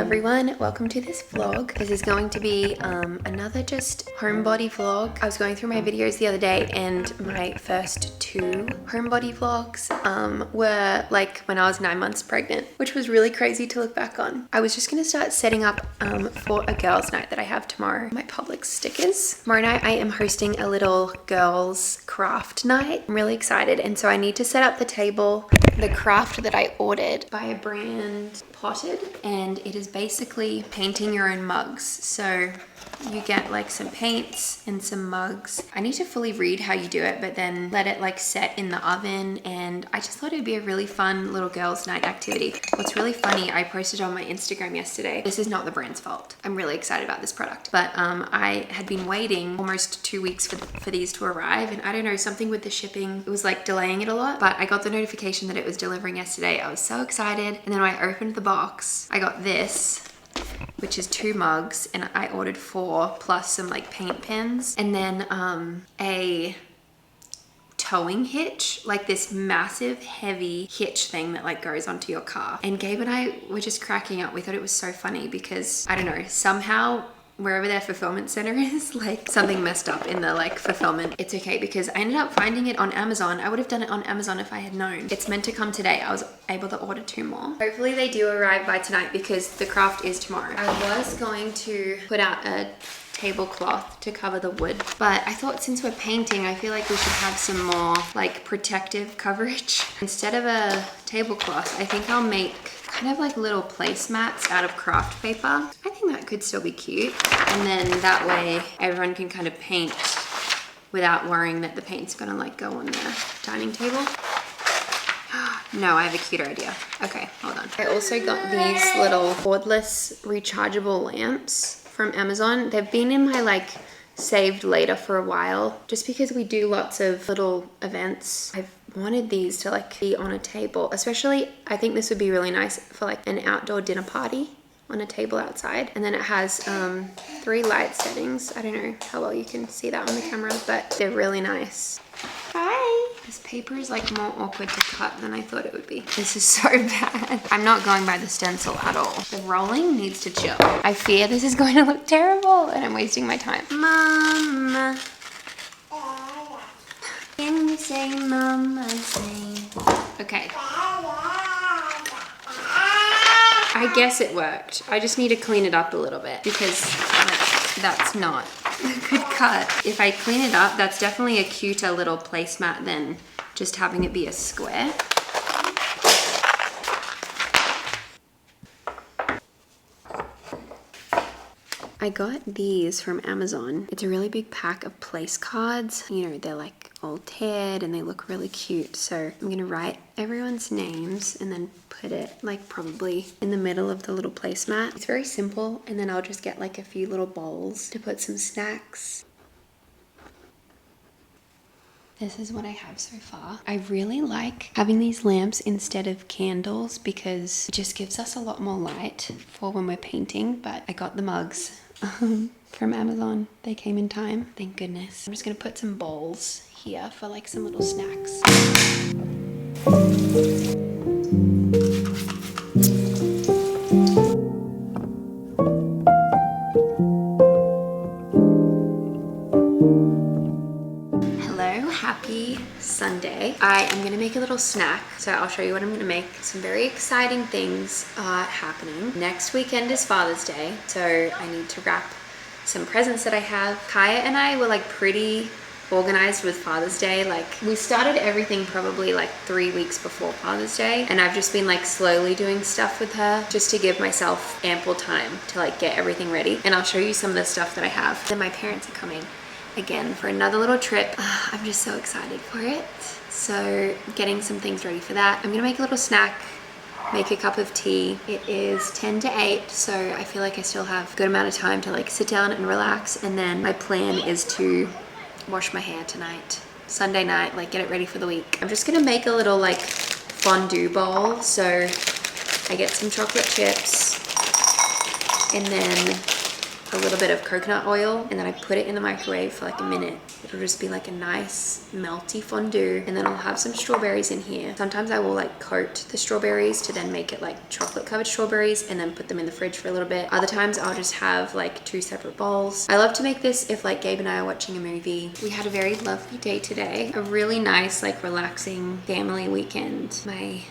everyone, welcome to this vlog. This is going to be another just homebody vlog. I was going through my videos the other day and my first two homebody vlogs were like when I was 9 months pregnant, which was really crazy to look back on. I was just gonna start setting up for a girls' night that I have tomorrow, my Publix stickers. Tomorrow night I am hosting a little girls' craft night. I'm really excited, and so I need to set up the table. The craft that I ordered by a brand Potted, and it is basically painting your own mugs. So you get like some paints and some mugs. I need to fully read how you do it, but then let it like set in the oven, and I just thought it'd be a really fun little girls' night activity. What's really funny, I posted on my Instagram yesterday. This is not the brand's fault. I'm really excited about this product, but I had been waiting almost 2 weeks for these to arrive, and I don't know, something with the shipping, it was like delaying it a lot, but I got the notification that it was delivering yesterday. I was so excited, and then when I opened the box, I got this, which is 2 mugs, and I ordered 4 plus some like paint pens, and then a towing hitch, like this massive heavy hitch thing that like goes onto your car. And Gabe and I were just cracking up. We thought it was so funny because I don't know, somehow wherever their fulfillment center is, like something messed up in the like fulfillment. It's okay because I ended up finding it on Amazon. I would have done it on Amazon if I had known. It's meant to come today. I was able to order 2 more. Hopefully they do arrive by tonight because the craft is tomorrow. I was going to put out a tablecloth to cover the wood, but I thought since we're painting, I feel like we should have some more like protective coverage. Instead of a tablecloth, I think I'll make kind of like little placemats out of craft paper. I think that could still be cute. And then that way everyone can kind of paint without worrying that the paint's gonna like go on the dining table. No, I have a cuter idea. Okay, hold on. I also got these little cordless rechargeable lamps from Amazon. They've been in my like saved later for a while, just because we do lots of little events. I've wanted these to like be on a table, especially I think this would be really nice for like an outdoor dinner party on a table outside. And then it has 3 light settings. I don't know how well you can see that on the camera, but they're really nice. Hi. This paper is like more awkward to cut than I thought it would be. This is so bad. I'm not going by the stencil at all. The rolling needs to chill. I fear this is going to look terrible and I'm wasting my time. Mama. Can you say mama say? Okay. I guess it worked. I just need to clean it up a little bit because that's not a good cut. If I clean it up, that's definitely a cuter little placemat than just having it be a square. I got these from Amazon. It's a really big pack of place cards. You know, they're like all teared and they look really cute. So I'm gonna write everyone's names and then put it like probably in the middle of the little placemat. It's very simple, and then I'll just get like a few little bowls to put some snacks. This is what I have so far. I really like having these lamps instead of candles because it just gives us a lot more light for when we're painting. But I got the mugs from Amazon. They came in time, thank goodness. I'm just gonna put some bowls here for like some little snacks. Happy Sunday. I am gonna make a little snack, so I'll show you what I'm gonna make. Some very exciting things are happening. Next weekend is Father's Day, so I need to wrap some presents that I have. Kaya and I were like pretty organized with Father's Day. Like we started everything probably like 3 weeks before Father's Day, and I've just been like slowly doing stuff with her just to give myself ample time to like get everything ready. And I'll show you some of the stuff that I have. Then my parents are coming again for another little trip. I'm just so excited for it. So getting some things ready for that. I'm gonna make a little snack, make a cup of tea. It is 10 to 8, so I feel like I still have a good amount of time to like sit down and relax. And then my plan is to wash my hair tonight, Sunday night, like get it ready for the week. I'm just gonna make a little like fondue bowl. So I get some chocolate chips, and then a little bit of coconut oil, and then I put it in the microwave for like a minute. It'll just be like a nice melty fondue, and then I'll have some strawberries in here. Sometimes I will like coat the strawberries to then make it like chocolate covered strawberries and then put them in the fridge for a little bit. Other times I'll just have like 2 separate bowls. I love to make this if like Gabe and I are watching a movie. We had a very lovely day today. A really nice like relaxing family weekend. My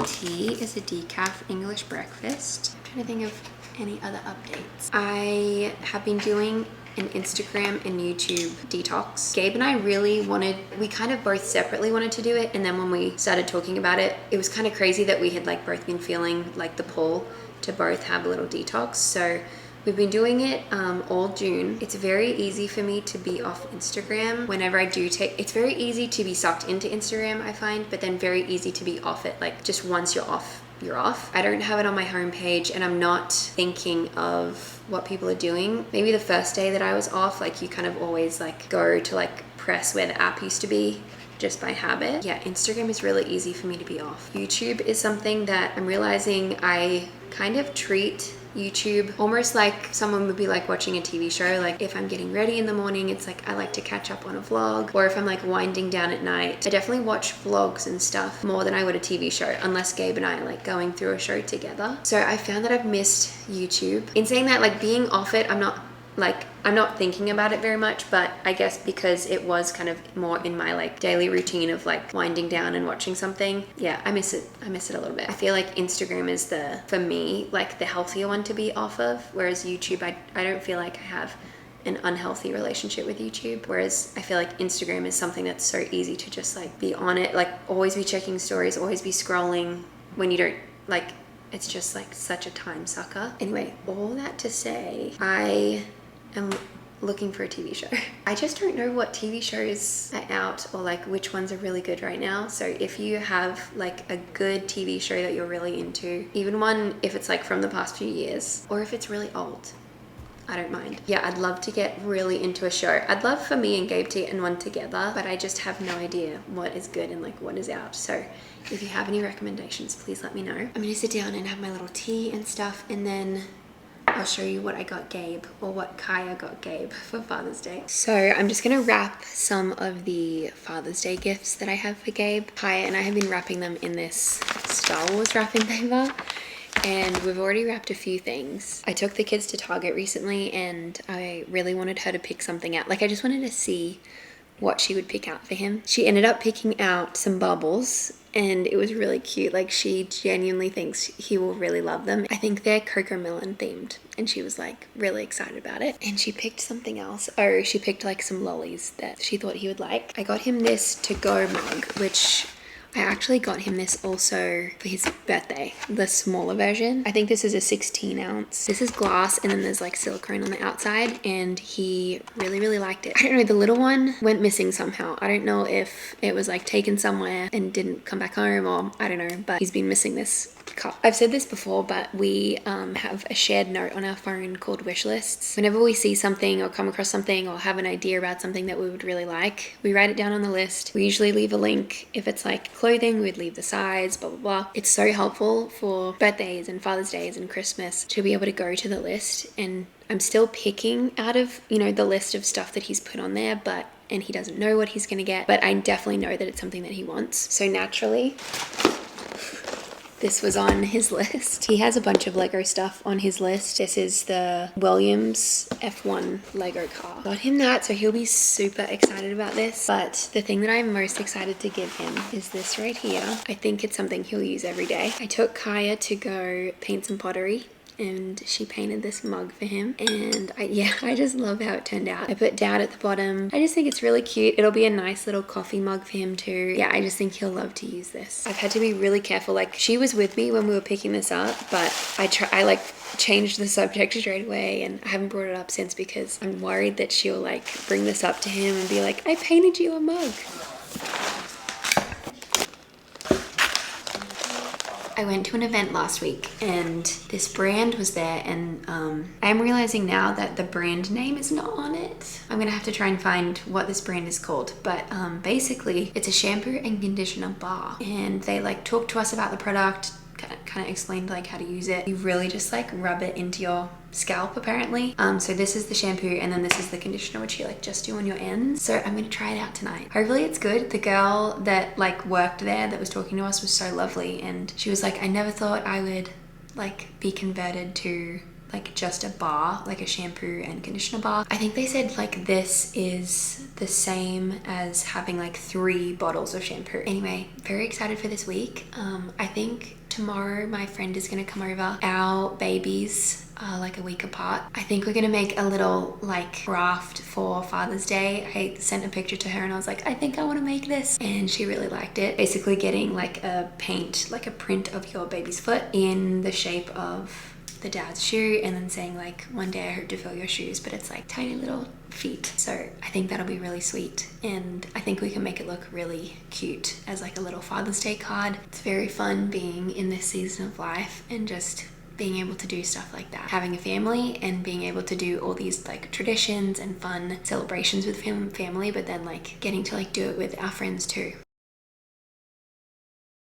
tea is a decaf English breakfast. I'm trying to think of any other updates. I have been doing an Instagram and YouTube detox. Gabe and I really wanted, we kind of both separately wanted to do it, and then when we started talking about it, it was kind of crazy that we had like both been feeling like the pull to both have a little detox. So we've been doing it all June. It's very easy for me to be off Instagram whenever I do take, it's very easy to be sucked into Instagram, I find, but then very easy to be off it. Like just once you're off, you're off. I don't have it on my homepage, and I'm not thinking of what people are doing. Maybe the first day that I was off, like you kind of always like go to like press where the app used to be just by habit. Yeah, Instagram is really easy for me to be off. YouTube is something that I'm realizing I kind of treat YouTube almost like someone would be like watching a TV show. Like if I'm getting ready in the morning, it's like I like to catch up on a vlog, or if I'm like winding down at night, I definitely watch vlogs and stuff more than I would a TV show, unless Gabe and I are like going through a show together. So I found that I've missed YouTube. In saying that, like being off it, I'm not thinking about it very much, but I guess because it was kind of more in my like daily routine of like winding down and watching something. Yeah, I miss it a little bit. I feel like Instagram is for me, like the healthier one to be off of, whereas YouTube, I don't feel like I have an unhealthy relationship with YouTube, whereas I feel like Instagram is something that's so easy to just like be on it, like always be checking stories, always be scrolling when you don't like, it's just like such a time sucker. Anyway, all that to say, I am looking for a TV show. I just don't know what TV shows are out or like which ones are really good right now. So if you have like a good TV show that you're really into, even one if it's like from the past few years, or if it's really old, I don't mind. Yeah, I'd love to get really into a show. I'd love for me and Gabe to get in one together, but I just have no idea what is good and like what is out. So if you have any recommendations, please let me know. I'm gonna sit down and have my little tea and stuff, and then I'll show you what I got Gabe, or what Kaya got Gabe for Father's Day. So I'm just gonna wrap some of the Father's Day gifts that I have for Gabe. Kaya and I have been wrapping them in this Star Wars wrapping paper, and we've already wrapped a few things. I took the kids to Target recently, and I really wanted her to pick something out. Like I just wanted to see what she would pick out for him. She ended up picking out some bubbles, and it was really cute. Like she genuinely thinks he will really love them. I think they're Cocomelon themed, and she was like really excited about it. And she picked something else. Oh, she picked like some lollies that she thought he would like. I got him this to-go mug, which I actually got him this also for his birthday, the smaller version. I think this is a 16 ounce. This is glass, and then there's like silicone on the outside, and he really, really liked it. I don't know, the little one went missing somehow. I don't know if it was like taken somewhere and didn't come back home, or I don't know, but he's been missing this cup. I've said this before, but we have a shared note on our phone called wish lists. Whenever we see something or come across something or have an idea about something that we would really like, we write it down on the list. We usually leave a link. If it's like clothing, we'd leave the size, blah, blah, blah. It's so helpful for birthdays and Father's Days and Christmas to be able to go to the list. And I'm still picking out of, you know, the list of stuff that he's put on there, and he doesn't know what he's gonna get, but I definitely know that it's something that he wants. So naturally, this was on his list. He has a bunch of Lego stuff on his list. This is the Williams F1 Lego car. Got him that, so he'll be super excited about this. But the thing that I'm most excited to give him is this right here. I think it's something he'll use every day. I took Kaya to go paint some pottery, and she painted this mug for him, and I just love how it turned out. I put down at the bottom, I just think it's really cute. It'll be a nice little coffee mug for him too. Yeah, I just think he'll love to use this. I've had to be really careful. Like, she was with me when we were picking this up, but I like changed the subject straight away, and I haven't brought it up since because I'm worried that she'll like bring this up to him and be like, I painted you a mug. I went to an event last week, and this brand was there, and I'm realizing now that the brand name is not on it. I'm gonna have to try and find what this brand is called, but basically it's a shampoo and conditioner bar, and they like talk to us about the product, kind of explained like how to use it. You really just like rub it into your scalp apparently. So this is the shampoo and then this is the conditioner, which you like just do on your ends. So I'm gonna try it out tonight. Hopefully it's good. The girl that like worked there that was talking to us was so lovely, and she was like, I never thought I would like be converted to like just a bar, like a shampoo and conditioner bar. I think they said like this is the same as having like 3 bottles of shampoo. Anyway, very excited for this week. I think tomorrow my friend is gonna come over. Our babies are like a week apart. I think we're gonna make a little like craft for Father's Day. I sent a picture to her and I was like, I think I want to make this, and she really liked it. Basically getting like a paint, like a print of your baby's foot in the shape of the dad's shoe, and then saying like, one day I hope to fill your shoes, but it's like tiny little feet. So I think that'll be really sweet, and I think we can make it look really cute as like a little Father's Day card. It's very fun being in this season of life and just being able to do stuff like that, having a family and being able to do all these like traditions and fun celebrations with family, but then like getting to like do it with our friends too.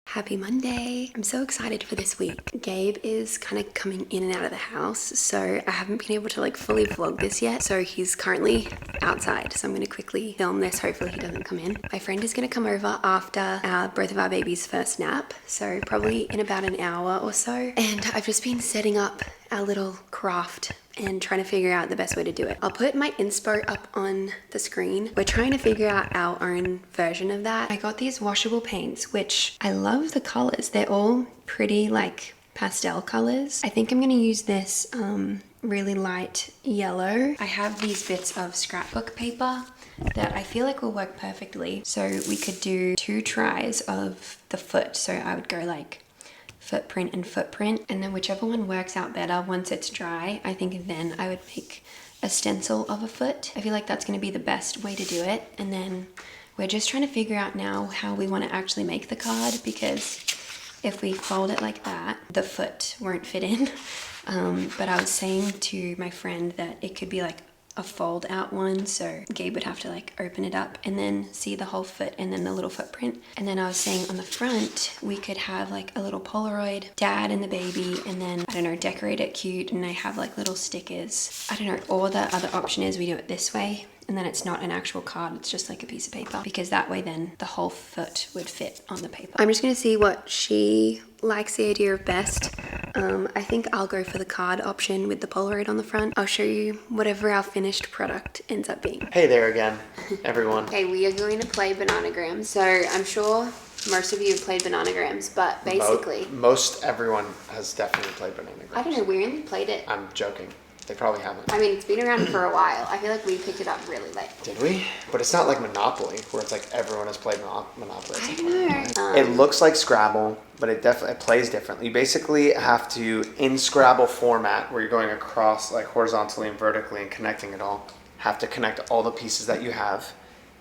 Happy Monday. I'm so excited for this week. Gabe is kind of coming in and out of the house, so I haven't been able to like fully vlog this yet. So he's currently outside, so I'm going to quickly film this. Hopefully he doesn't come in. My friend is going to come over after both of our babies' first nap, so probably in about an hour or so. And I've just been setting up our little craft and trying to figure out the best way to do it. I'll put my inspo up on the screen. We're trying to figure out our own version of that. I got these washable paints, which I love the colors. They're all pretty like pastel colors. I think I'm gonna use this really light yellow. I have these bits of scrapbook paper that I feel like will work perfectly. So we could do 2 tries of the foot. So I would go like footprint and footprint, and then whichever one works out better once it's dry, I think then I would make a stencil of a foot. I feel like that's going to be the best way to do it. And then we're just trying to figure out now how we want to actually make the card, because if we fold it like that, the foot won't fit in. But I was saying to my friend that it could be like a fold out one, so Gabe would have to like open it up and then see the whole foot and then the little footprint. And then I was saying on the front we could have like a little Polaroid, dad and the baby, and then I don't know, decorate it cute, and I have like little stickers. I don't know, or the other option is we do it this way, and then it's not an actual card, it's just like a piece of paper, because that way then the whole foot would fit on the paper. I'm just gonna see what she likes the idea of best. I think I'll go for the card option with the Polaroid on the front. I'll show you whatever our finished product ends up being. Hey there again, everyone. Okay, we are going to play Bananagram. So I'm sure most of you have played Bananagrams, but basically... Most everyone has definitely played Bananagrams. I don't know, we only played it... I'm joking. They probably haven't. I mean, it's been around for a while. I feel like we picked it up really late. Did we? But it's not like Monopoly, where it's like everyone has played Monopoly. I don't know. It looks like Scrabble, but it definitely plays differently. You basically have to, in Scrabble format, where you're going across like horizontally and vertically and connecting it all, have to connect all the pieces that you have.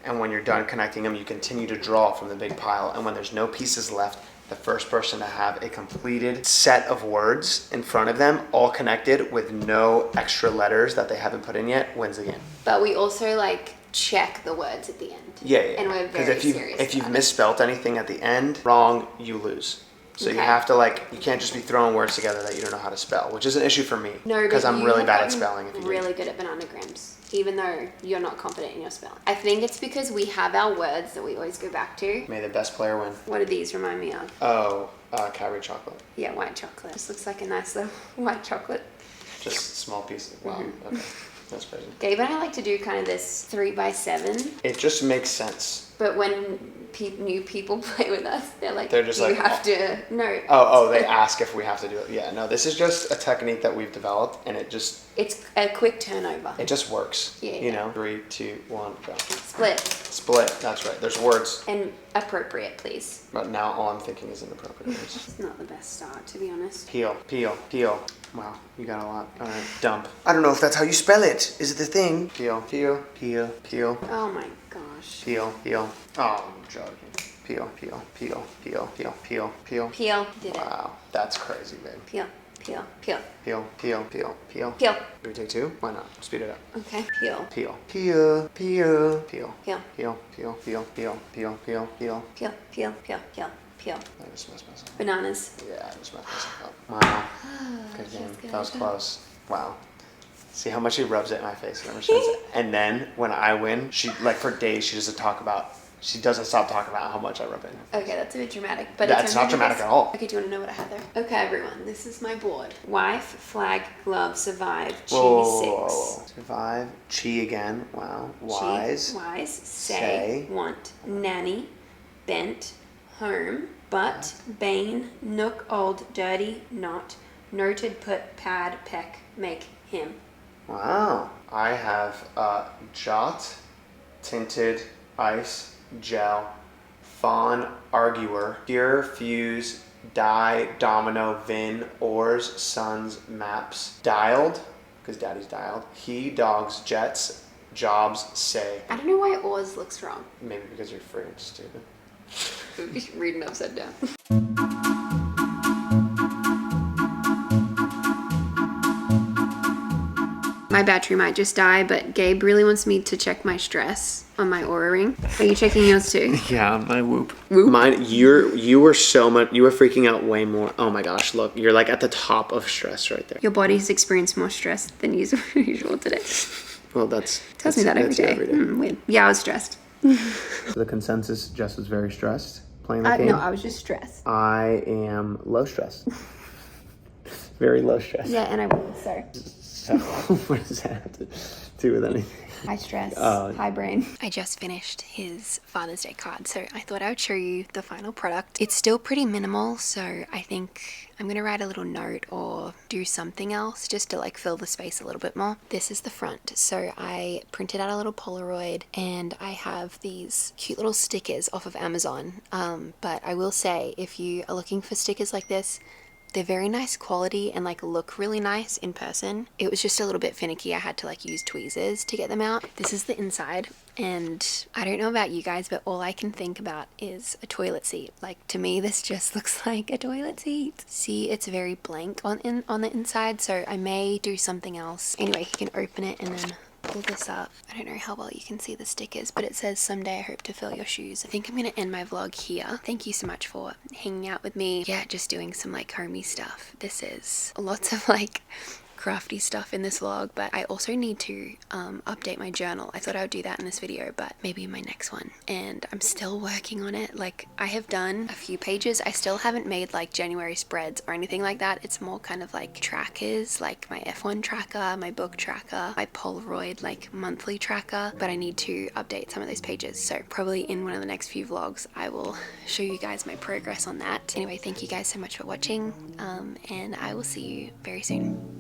And when you're done connecting them, you continue to draw from the big pile. And when there's no pieces left, the first person to have a completed set of words in front of them, all connected with no extra letters that they haven't put in yet, wins the game. But we also like check the words at the end. Yeah. And we're very serious. If you've misspelt anything at the end, wrong, you lose. So Okay. you have to you can't just be throwing words together that you don't know how to spell, which is an issue for me. No, because I'm really bad at gotten spelling. If you really good at Bananagrams, even though you're not confident in your spelling. I think it's because we have our words that we always go back to. May the best player win. What do these remind me of? Oh, Cadbury chocolate. Yeah, white chocolate. This looks like a nice little white chocolate. Just a small piece. Wow. Okay. That's crazy. Gabe and I like to do kind of this 3x7. It just makes sense. But when new people play with us, they're just you like, have to, no. They ask if we have to do it. Yeah, no, this is just a technique that we've developed, and it's a quick turnover. It just works. Yeah. You know, 3, 2, 1, go. Split. That's right. There's words. And appropriate, please. But now all I'm thinking is inappropriate words. It's not the best start, to be honest. Peel. Wow, you got a lot. All right, dump. I don't know if that's how you spell it. Is it the thing? Peel. Oh my gosh. Peel. Oh, I'm joking. Peel. Peel. Did it. Wow, that's crazy, babe. Peel. Peel. Do we take 2? Why not? Speed it up. Okay. Peel. Peel. Peel. I just messed myself up. Bananas. Yeah, I just messed myself up. Wow. Good She's game. good. That was close. Wow. See how much she rubs it in my face whenever she does it. And then when I win, she, like, for days, she doesn't stop talking about how much I rub it in her face. Okay, that's a bit dramatic. But That's it's not only dramatic because- at all. Okay, do you want to know what I have there? Okay, everyone, this is my board. Wife, flag, glove, survive, chi, Whoa. 6. Survive. Chi again. Wow. Chi, Wise. wise, say, want, nanny, bent, home, but, bane, nook, old, dirty, not, noted, put, pad, peck, make, him. Wow. I have jot, tinted, ice, gel, fawn, arguer, pure, fuse, die, domino, vin, oars, suns, maps, dialed, because daddy's dialed, he, dogs, jets, jobs, say. I don't know why oars looks wrong. Maybe because you're freaking stupid. Reading upside down. My battery might just die, but Gabe really wants me to check my stress on my Oura ring. Are you checking yours too? Yeah, my whoop. Mine, you were freaking out way more. Oh my gosh, look, you're like at the top of stress right there. Your body's experienced more stress than usual today. Well, Tells me that every day. Weird. Yeah, I was stressed. So the consensus, Jess was very stressed playing the game. No, I was just stressed. I am low stress. Very low stress. Yeah, and I won, so. So what does that have to do with anything? High stress, high brain. I just finished his Father's Day card, so I thought I would show you the final product. It's still pretty minimal, so I think I'm gonna write a little note or do something else just to like fill the space a little bit more. This is the front. So I printed out a little Polaroid and I have these cute little stickers off of Amazon. But I will say, if you are looking for stickers like this, they're very nice quality and like look really nice in person. It was just a little bit finicky. I had to like use tweezers to get them out. This is the inside, and I don't know about you guys, but all I can think about is a toilet seat. Like, to me, this just looks like a toilet seat. See, it's very blank on the inside, so I may do something else. Anyway, you can open it and then pull this up. I don't know how well you can see the stickers, but it says, someday I hope to fill your shoes. I think I'm gonna end my vlog here. Thank you so much for hanging out with me. Yeah, just doing some like homey stuff. This is lots of like crafty stuff in this vlog, but I also need to update my journal. I thought I would do that in this video, but maybe in my next one. And I'm still working on it. Like, I have done a few pages. I still haven't made like January spreads or anything like that. It's more kind of like trackers, like my F1 tracker, my book tracker, my Polaroid like monthly tracker, but I need to update some of those pages. So probably in one of the next few vlogs, I will show you guys my progress on that. Anyway, thank you guys so much for watching, and I will see you very soon.